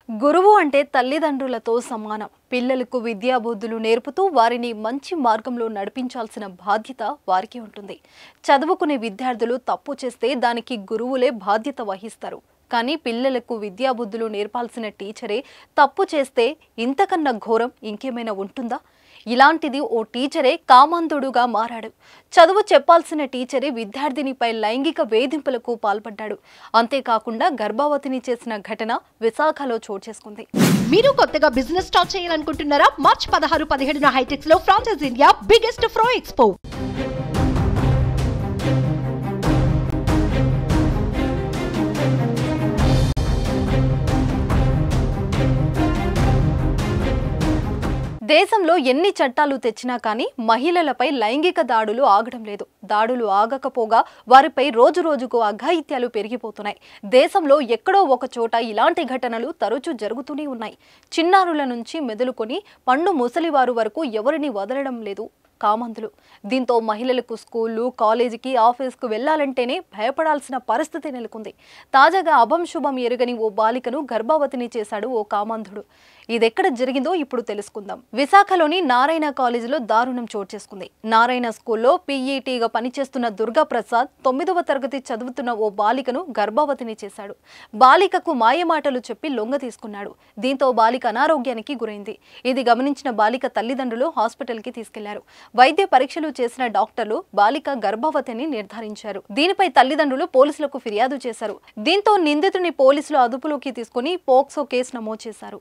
గురువు అంటే తల్లిదండ్రులతో సమానం. పిల్లలకు విద్యాబుద్ధులు నేర్పుతూ వారిని మంచి మార్గంలో నడిపించాల్సిన బాధ్యత వారికి ఉంటుంది. చదువుకునే విద్యార్థులు తప్పు చేస్తే దానికి గురువులే బాధ్యత వహిస్తారు. కానీ పిల్లలకు విద్యాబుద్ధులు నేర్పాల్సిన టీచరే తప్పు చేస్తే ఇంతకన్నా ఘోరం ఇంకేమైనా ఉంటుందా? ఇలాంటిది ఓ టీచరే కామాంధుడుగా మారాడు. చదువు చెప్పాల్సిన టీచరే విద్యార్థినిపై లైంగిక వేధింపులకు పాల్పడ్డాడు. అంతేకాకుండా గర్భవతిని చేసిన ఘటన విశాఖలో చోటు చేసుకుంది. మీరు కొత్తగా బిజినెస్ స్టార్ట్ చేయాలనుకుంటున్నారా? మార్చి 16-17 హైటెక్స్ లో ఫ్రాన్సెస్ ఇండియా బిగ్గెస్ట్ ఫ్రో ఎక్స్పో. దేశంలో ఎన్ని చట్టాలు తెచ్చినా కానీ మహిళలపై లైంగిక దాడులు ఆగడం లేదు. దాడులు ఆగకపోగా వారిపై రోజు రోజుకు అఘాయిత్యాలు పెరిగిపోతున్నాయి. దేశంలో ఎక్కడో ఒక చోట ఇలాంటి ఘటనలు తరచూ జరుగుతూనే ఉన్నాయి. చిన్నారుల నుంచి మెదులుకొని పండు ముసలివారు వరకు ఎవరిని వదలడం లేదు కామందులు. దీంతో మహిళలకు స్కూళ్లు, కాలేజీకి, ఆఫీస్కు వెళ్లాలంటేనే భయపడాల్సిన పరిస్థితి నెలకొంది. తాజాగా అభం శుభం ఎరుగని ఓ బాలికను గర్భవతిని చేశాడు ఓ కామంధుడు. ఇదెక్కడ జరిగిందో ఇప్పుడు తెలుసుకుందాం. విశాఖలోని నారాయణ కాలేజీలో దారుణం చోటు చేసుకుంది. నారాయణ స్కూల్లో పీఈటీగా పనిచేస్తున్న దుర్గా ప్రసాద్ 9వ తరగతి చదువుతున్న ఓ బాలికను గర్భవతిని చేశాడు. బాలికకు మాయమాటలు చెప్పి లొంగ తీసుకున్నాడు. దీంతో బాలిక అనారోగ్యానికి గురైంది. ఇది గమనించిన బాలిక తల్లిదండ్రులు హాస్పిటల్కి తీసుకెళ్లారు. వైద్య పరీక్షలు చేసిన డాక్టర్లు బాలిక గర్భవతిని నిర్ధారించారు. దీనిపై తల్లిదండ్రులు పోలీసులకు ఫిర్యాదు చేశారు. దీంతో నిందితుడిని పోలీసులు అదుపులోకి తీసుకుని పోక్సో కేసు నమోదు చేశారు.